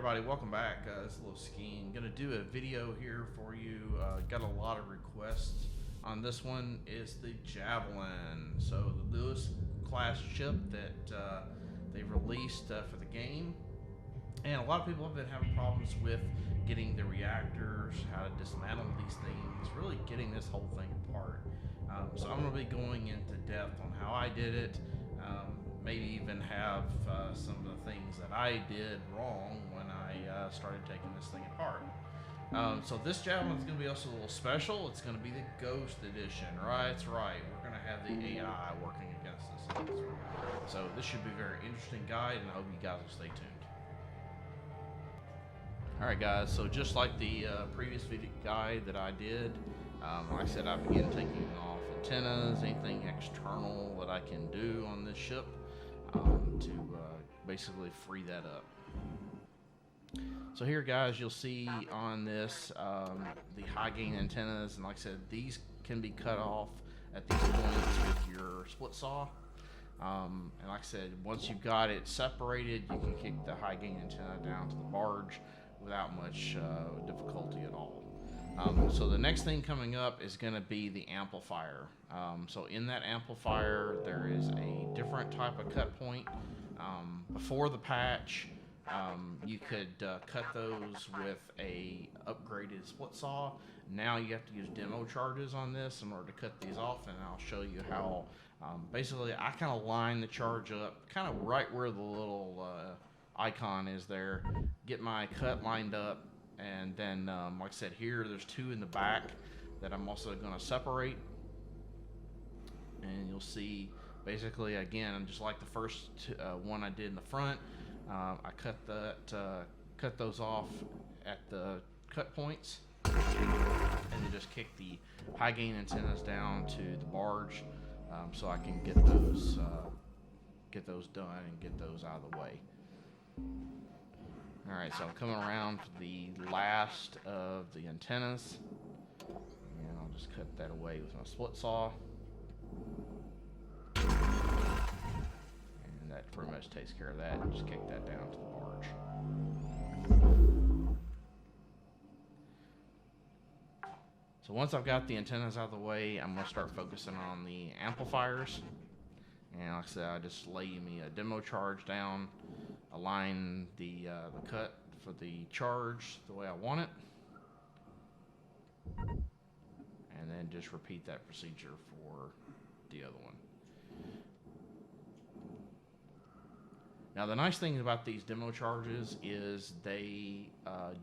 everybody, welcome back. This is a little skiing. Gonna do a video here for you. Got a lot of requests on this one. Is the Javelin. So the newest class ship that they've released for the game. And a lot of people have been having problems with getting the reactors, how to dismantle these things, really getting this whole thing apart. So I'm going to be going into depth on how I did it, maybe even have some of the things that I did wrong when I started taking this thing apart. So this Javelin is going to be also a little special. It's going to be the Ghost Edition, right? That's right. We're going to have the AI working against us. So this should be a very interesting guide, and I hope you guys will stay tuned. Alright guys, so just like the previous video guide that I did, like I said, I began taking off antennas, anything external that I can do on this ship to basically free that up. So here guys, you'll see on this the high gain antennas, and like I said, these can be cut off at these points with your split saw. And like I said, once you've got it separated, you can kick the high gain antenna down to the barge without much difficulty at all. So the next thing coming up is going to be the amplifier. So in that amplifier, there is a different type of cut point. Before the patch, you could cut those with a upgraded split saw. Now you have to use demo charges on this in order to cut these off, and I'll show you how. Basically, I kind of line the charge up, kind of right where the little icon is there, get my cut lined up, and then like I said, here there's two in the back that I'm also going to separate, and you'll see basically again, just like the first one I did in the front, I cut those off at the cut points, and then just kick the high gain antennas down to the barge, so I can get those done and get those out of the way. Alright, so I'm coming around to the last of the antennas, and I'll just cut that away with my split saw, and that pretty much takes care of that, and just kick that down to the barge. So once I've got the antennas out of the way, I'm going to start focusing on the amplifiers. And like I said, I just lay me a demo charge down, align the cut for the charge the way I want it, and then just repeat that procedure for the other one. Now the nice thing about these demo charges is they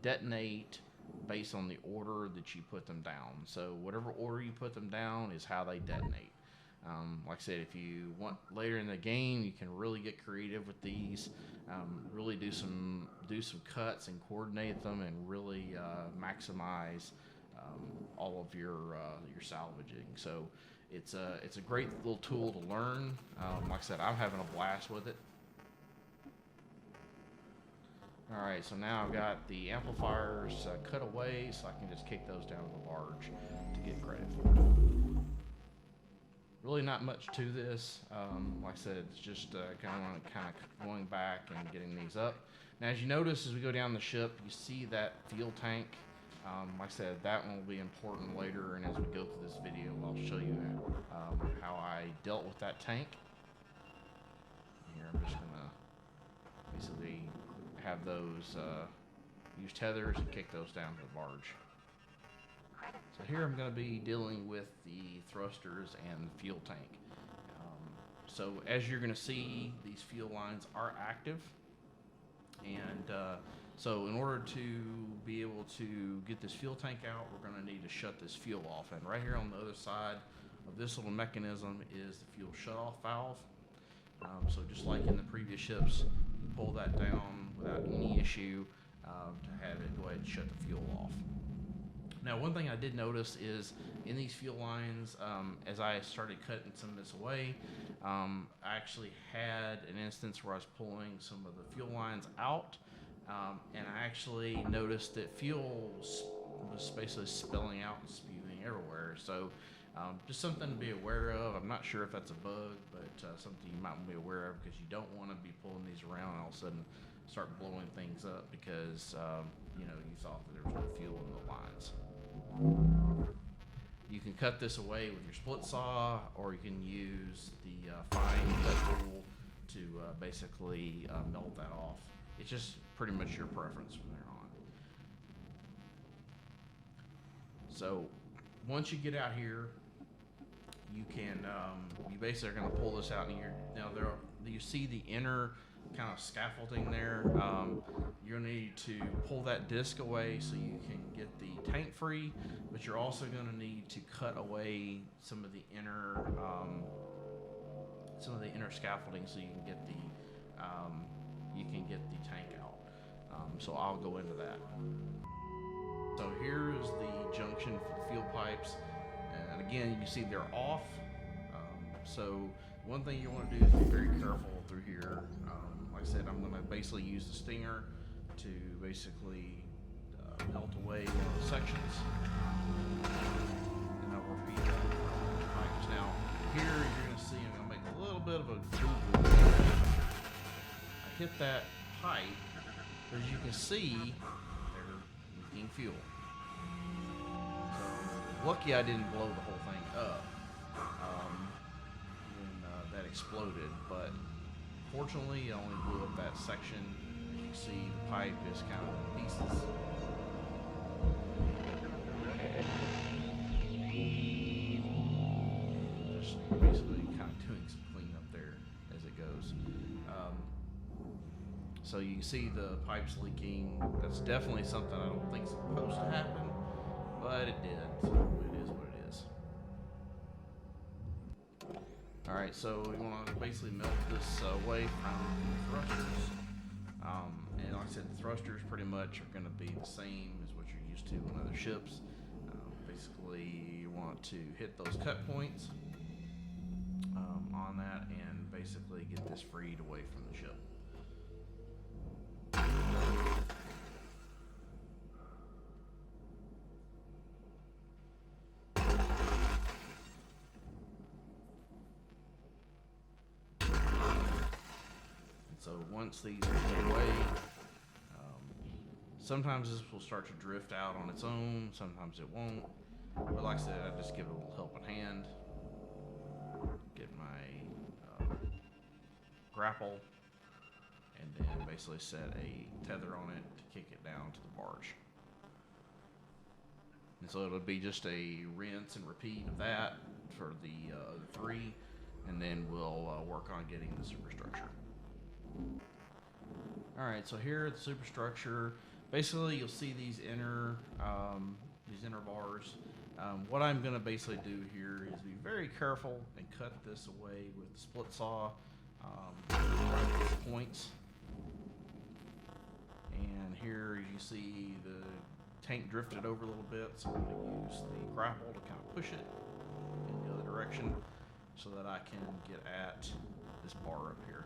detonate based on the order that you put them down. So whatever order you put them down is how they detonate. Like I said, if you want later in the game, you can really get creative with these, really do some cuts and coordinate them, and really maximize all of your salvaging. So it's a great little tool to learn. Like I said, I'm having a blast with it. Alright, so now I've got the amplifiers cut away, so I can just kick those down to the barge to get credit for it. Really not much to this. Like I said, it's just kind of going back and getting these up. Now as you notice, as we go down the ship, you see that fuel tank. Like I said, that one will be important later, and as we go through this video, I'll show you how I dealt with that tank. Here, I'm just going to basically have those use tethers and kick those down to the barge. So here I'm going to be dealing with the thrusters and the fuel tank. So as you're going to see, these fuel lines are active, and so in order to be able to get this fuel tank out, we're going to need to shut this fuel off. And right here on the other side of this little mechanism is the fuel shut-off valve. So just like in the previous ships, you pull that down without any issue to have it go ahead and shut the fuel off. Now one thing I did notice is in these fuel lines, as I started cutting some of this away, I actually had an instance where I was pulling some of the fuel lines out, and I actually noticed that fuel was basically spilling out and spewing everywhere. So just something to be aware of. I'm not sure if that's a bug, but something you might want to be aware of, because you don't want to be pulling these around and all of a sudden start blowing things up because you know, you thought that there was no fuel in the lines. You can cut this away with your split saw, or you can use the fine cut tool to basically melt that off. It's just pretty much your preference from there on. So once you get out here, you can you basically are going to pull this out, and you see the inner kind of scaffolding there. You're going to need to pull that disc away so you can get the tank free, but you're also going to need to cut away some of the inner scaffolding so you can get the tank out. So I'll go into that. So here is the junction for the fuel pipes, and again, you can see they're off. So one thing you want to do is be very careful through here. Like I said, I'm going to basically use the stinger to basically melt away one of the sections, and I'll repeat that for all the pipes. Now here you're going to see I'm going to make a little bit of a boo-boo. I hit that pipe, but as you can see, they're leaking fuel. So lucky I didn't blow the whole thing up when that exploded, but fortunately I only blew up that section. As you can see, the pipe is kind of in pieces. Just basically kind of doing some cleanup there as it goes. So you can see the pipes leaking. That's definitely something I don't think is supposed to happen, but it did. So it is what it is. Alright, so we want to basically melt this away from the thrusters. And like I said, the thrusters pretty much are going to be the same as what you're used to on other ships. Basically, you want to hit those cut points on that and basically get this freed away from the ship. So once these are put away, sometimes this will start to drift out on its own, sometimes it won't. But like I said, I just give it a little helping hand. Get my grapple, and then basically set a tether on it to kick it down to the barge. And so it'll be just a rinse and repeat of that for the three, and then we'll work on getting the superstructure. Alright, so here at the superstructure, basically you'll see these inner bars. What I'm going to basically do here is be very careful and cut this away with the split saw right at the points. And here you see the tank drifted over a little bit, so I'm going to use the grapple to kind of push it in the other direction so that I can get at this bar up here.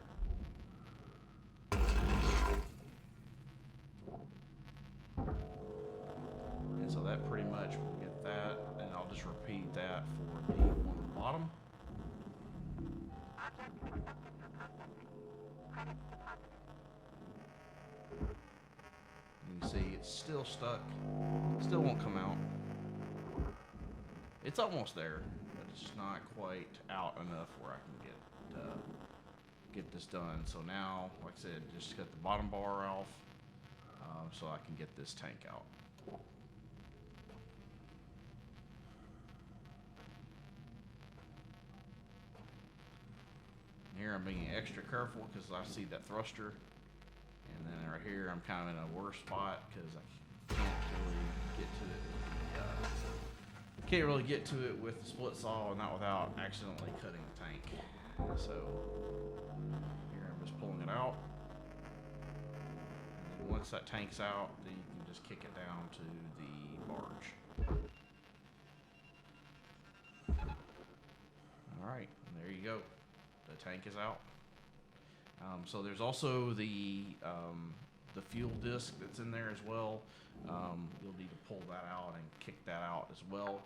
And so that pretty much will get that, and I'll just repeat that for the one on the bottom. You can see it's still stuck, still won't come out. It's almost there, but it's just not quite out enough where I can get this done. So now, like I said, just cut the bottom bar off so I can get this tank out. Here I'm being extra careful because I see that thruster, and then right here I'm kind of in a worse spot because I can't really get to it with the split saw, and not without accidentally cutting the tank. So here I'm just pulling it out, and then once that tank's out, then you can just kick it down to the barge. All right, and there you go. The tank is out. So there's also the fuel disc that's in there as well. You'll need to pull that out and kick that out as well.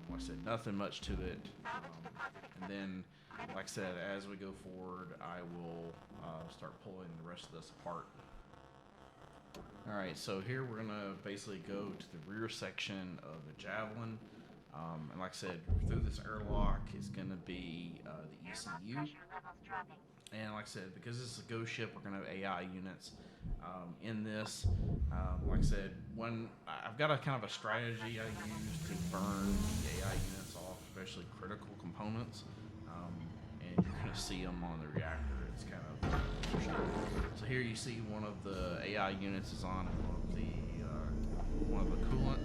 Like I said, nothing much to it. And then, like I said, as we go forward, I will start pulling the rest of this apart Alright, so here we're gonna basically go to the rear section of the Javelin. And like I said, through this airlock is gonna be the ECU. And like I said, because this is a ghost ship, we're gonna have AI units in this. Like I said, when I've got a kind of a strategy I use to burn the AI units off, especially critical components. And you're gonna see them on the reactor. It's kind of so here you see one of the AI units is on one of the coolant,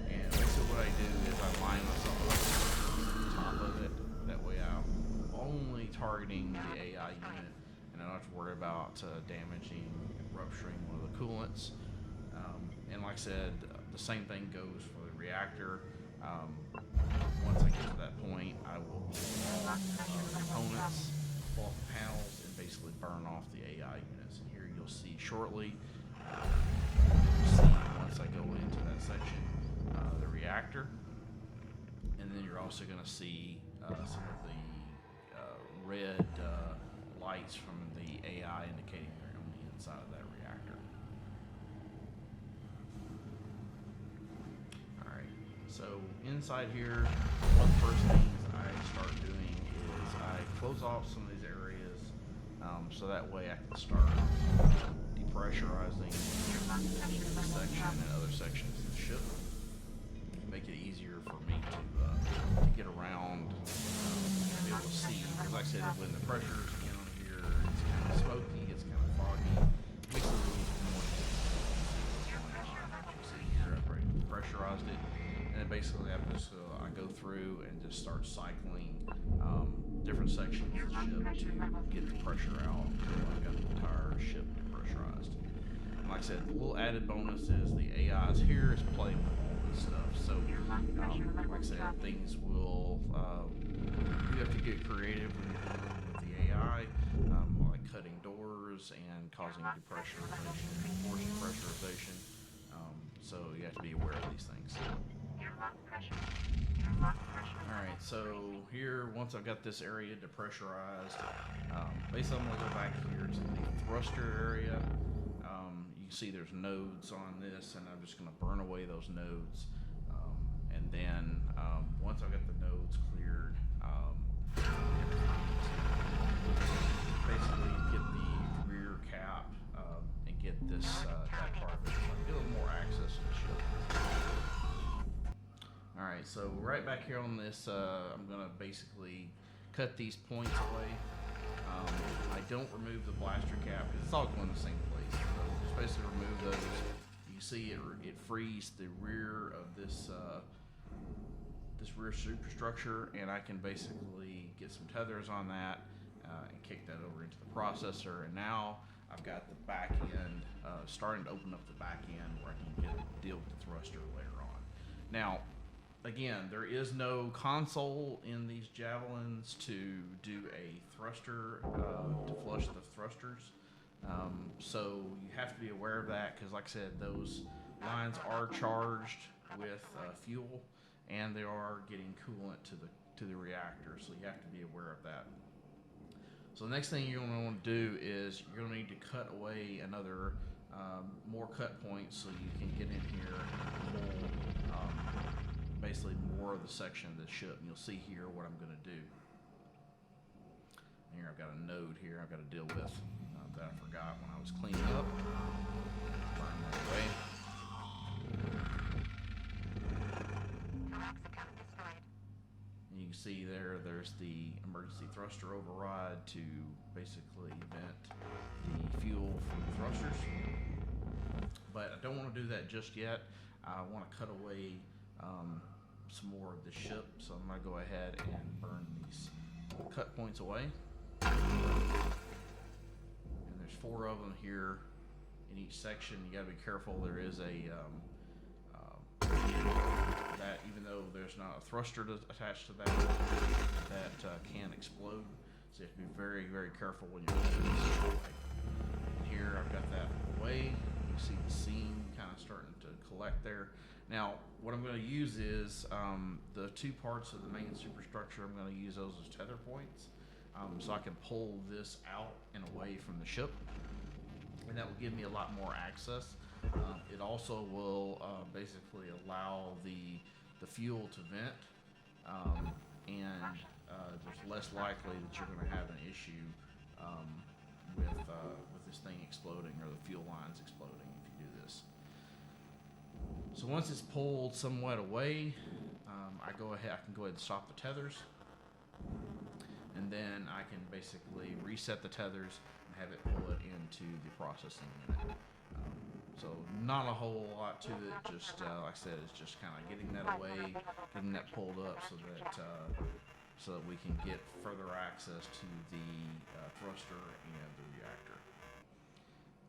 and basically what I do is I line myself up to the top of it. That way I'm only targeting the AI unit, and I don't have to worry about damaging and rupturing one of the coolants. And like I said, the same thing goes for the reactor. Once I get to that point, I will pull off components, pull off the panels, and basically burn off the AI units. And here you'll see shortly, once I go into that section, the reactor. And then you're also going to see some of the red lights from the AI indicating they're on the inside of that reactor. Alright, so inside here, one of the first things I start doing is I close off some of these areas so that way I can start depressurizing this section and other sections of the ship. Make it easier for me to get around and be able to see. Because like I said, when the pressure's in on here, it's kind of smoky, it's kind of foggy. It makes it a little more difficult. You see here, I've already pressurized it. And then basically I go through and just start cycling different sections of the ship to get the pressure out until I got the entire ship depressurized. And like I said, the little added bonus is the AIs here is playing with all this stuff. So, like I said, things will, you have to get creative when you're dealing with the AI, like cutting doors and causing depressurization, forced pressurization. So you have to be aware of these things. Alright, so here, once I've got this area depressurized, basically I'm going to go back here to the thruster area. You can see there's nodes on this, and I'm just going to burn away those nodes. And then once I've got the nodes cleared, basically get the rear cap and get this that part of it, so I can get a little more access to the ship. Alright, so right back here on this, I'm going to basically cut these points away. I don't remove the blaster cap because it's all going the same place. So just basically remove those. You see it frees the rear of this this rear superstructure, and I can basically get some tethers on that and kick that over into the processor. And now I've got the back end starting to open up the back end where I can deal with the thruster later on. Now, again, there is no console in these Javelins to do a thruster, to flush the thrusters. So you have to be aware of that because, like I said, those lines are charged with fuel, and they are getting coolant to the reactor. So you have to be aware of that. So the next thing you're going to want to do is you're going to need to cut away another more cut points so you can get in here and pull basically more of the section of the ship, and you'll see here what I'm going to do. Here I've got a node here I've got to deal with that I forgot when I was cleaning up. Burn that away. And you can see there's the emergency thruster override to basically vent the fuel from the thrusters. But I don't want to do that just yet. I want to cut away some more of the ship, so I'm going to go ahead and burn these cut points away. And there's 4 of them here in each section. You got to be careful. There is a that even though there's not a thruster attached to that can explode, so you have to be very, very careful when you're doing this. And here I've got that away. You see the seam kind of starting to collect there. Now, what I'm going to use is the 2 parts of the main superstructure. I'm going to use those as tether points, so I can pull this out and away from the ship. and that will give me a lot more access. It also will basically allow the fuel to vent, and there's less likely that you're going to have an issue with this thing exploding or the fuel lines exploding if you do this. So once it's pulled somewhat away, I can go ahead and stop the tethers, and then I can basically reset the tethers and have it pull it into the processing unit. So not a whole lot to it, just like I said, it's just kind of getting that away, getting that pulled up so that we can get further access to the thruster and the reactor.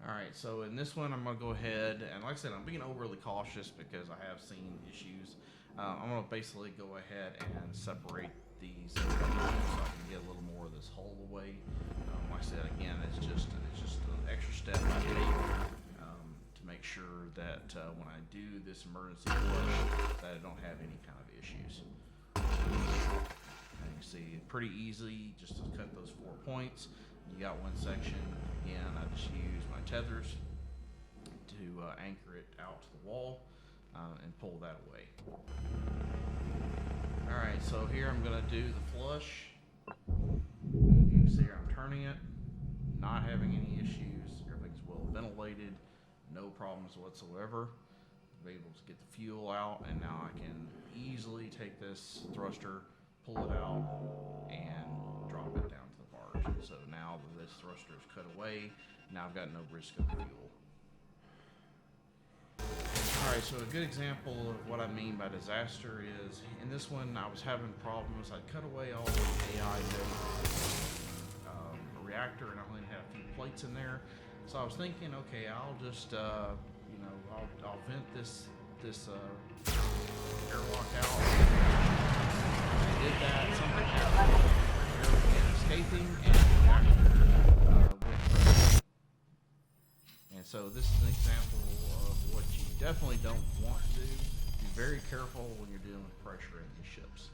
Alright, so in this one I'm going to go ahead, and like I said, I'm being overly cautious because I have seen issues. I'm going to basically go ahead and separate these so I can get a little more of this hull away. Like I said, again, it's just an extra step I take to make sure that when I do this emergency flush that I don't have any kind of issues. And you can see pretty easy just to cut those 4 points. You got one section. Again, I just use my tethers to anchor it out to the wall and pull that away. Alright, so here I'm going to do the flush. You can see here I'm turning it, not having any issues. Everything's well ventilated, no problems whatsoever. Be able to get the fuel out, and now I can easily take this thruster, pull it out, and drop it down to the barge. So now that this thruster is cut away, now I've got no risk of fuel. Alright, so a good example of what I mean by disaster is, in this one I was having problems. I cut away all the AI nodes, reactor, and I only had a few plates in there. So I was thinking, okay, I'll just, I'll vent this airlock out. I did that, something happened. Air began escaping, and the reactor went through. And so this is an example of what you definitely don't want to do. Be very careful when you're dealing with pressure in these ships.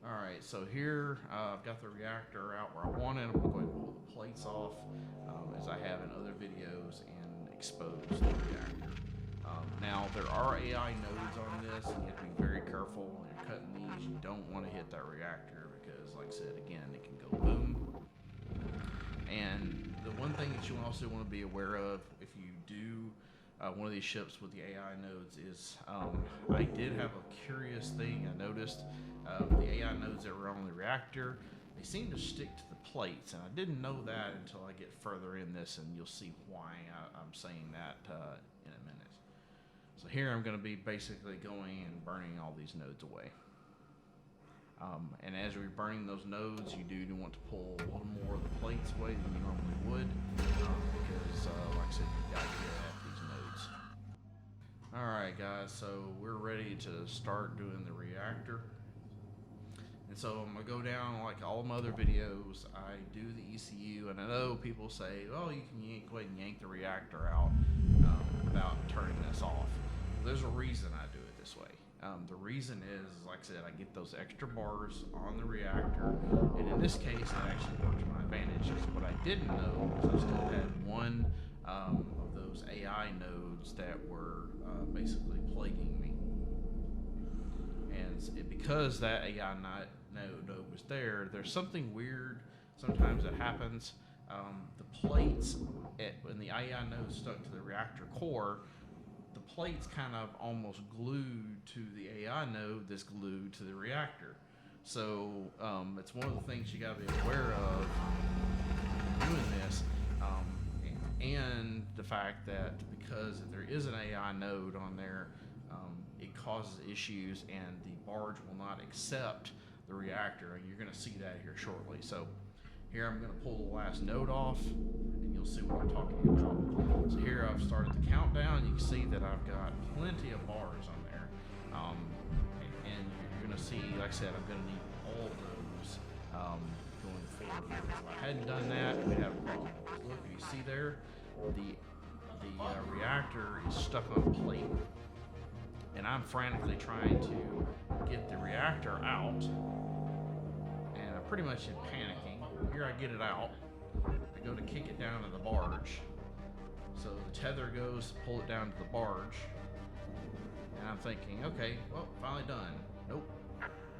Alright, so here I've got the reactor out where I want it. I'm going to go ahead and pull the plates off as I have in other videos and expose the reactor. Now there are AI nodes on this, and you have to be very careful when you're cutting these. You don't want to hit that reactor because, like I said, again, it can go boom. And the one thing that you also want to be aware of if you do one of these ships with the AI nodes is I did have a curious thing I noticed. The AI nodes that were on the reactor, they seem to stick to the plates, and I didn't know that until I get further in this, and you'll see why I'm saying that in a minute. So here I'm going to be basically going and burning all these nodes away. And as we're burning those nodes, you do want to pull a little more of the plates away than you normally would, because like I said, you got to get at these nodes. Alright guys, so we're ready to start doing the reactor. And so I'm going to go down like all my other videos. I do the ECU, and I know people say, oh, you can go ahead and yank the reactor out without turning this off. Well, there's a reason I do it this way. The reason is, like I said, I get those extra bars on the reactor, and in this case, it actually worked to my advantage. So what I didn't know was I still had one of those AI nodes that were basically plaguing me. And because that AI node was there, there's something weird sometimes that happens. The plates when the AI node stuck to the reactor core, the plate's kind of almost glued to the AI node that's glued to the reactor. So it's one of the things you got to be aware of doing this, and the fact that because if there is an AI node on there, it causes issues, and the barge will not accept the reactor, and you're going to see that here shortly. So here I'm going to pull the last node off, and you'll see what I'm talking about. So here I've started the countdown. You can see that I've got plenty of bars on there, and you're going to see, like I said, I'm going to need all of those going forward. If I hadn't done that, we'd have a problem. Look, you see there, the reactor is stuck on a plate, and I'm frantically trying to get the reactor out, and I'm pretty much in panicking. Here I get it out. I go to kick it down to the barge. So the tether goes to pull it down to the barge. And I'm thinking, okay, well, finally done. Nope.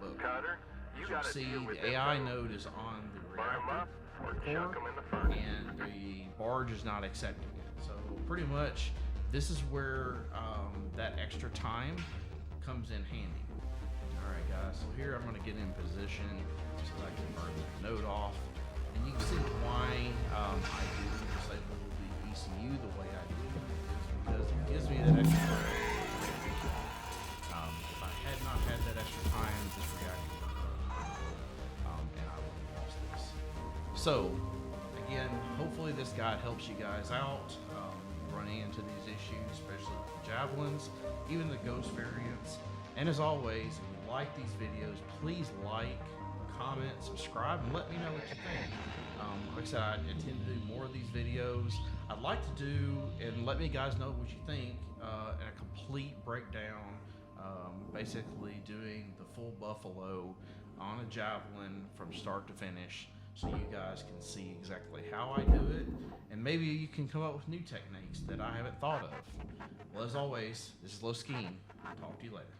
Look. Cutter, you gotta see deal with the them AI fellas. node is on the Burn 'em reactor up or core, chuck 'em in the furnace. and the barge is not accepting it. So pretty much, this is where that extra time comes in handy. All right, guys. So here I'm going to get in position so that I can burn the node off, and you can see why I do disable the ECU the way I do, because it gives me that extra time. If I had not had that extra time, this reactor would have burned, and I would have lost this. So, again, hopefully this guide helps you guys out running into these issues, especially with the Javelins, even the Ghost variants. And as always, if you like these videos, please like, comment, subscribe, and let me know what you think. Like I said, I intend to do more of these videos. I'd like to do, and let me guys know what you think, a complete breakdown, basically doing the full Buffalo on a Javelin from start to finish, so you guys can see exactly how I do it, and maybe you can come up with new techniques that I haven't thought of. Well, as always, this is Low Scheme. Talk to you later.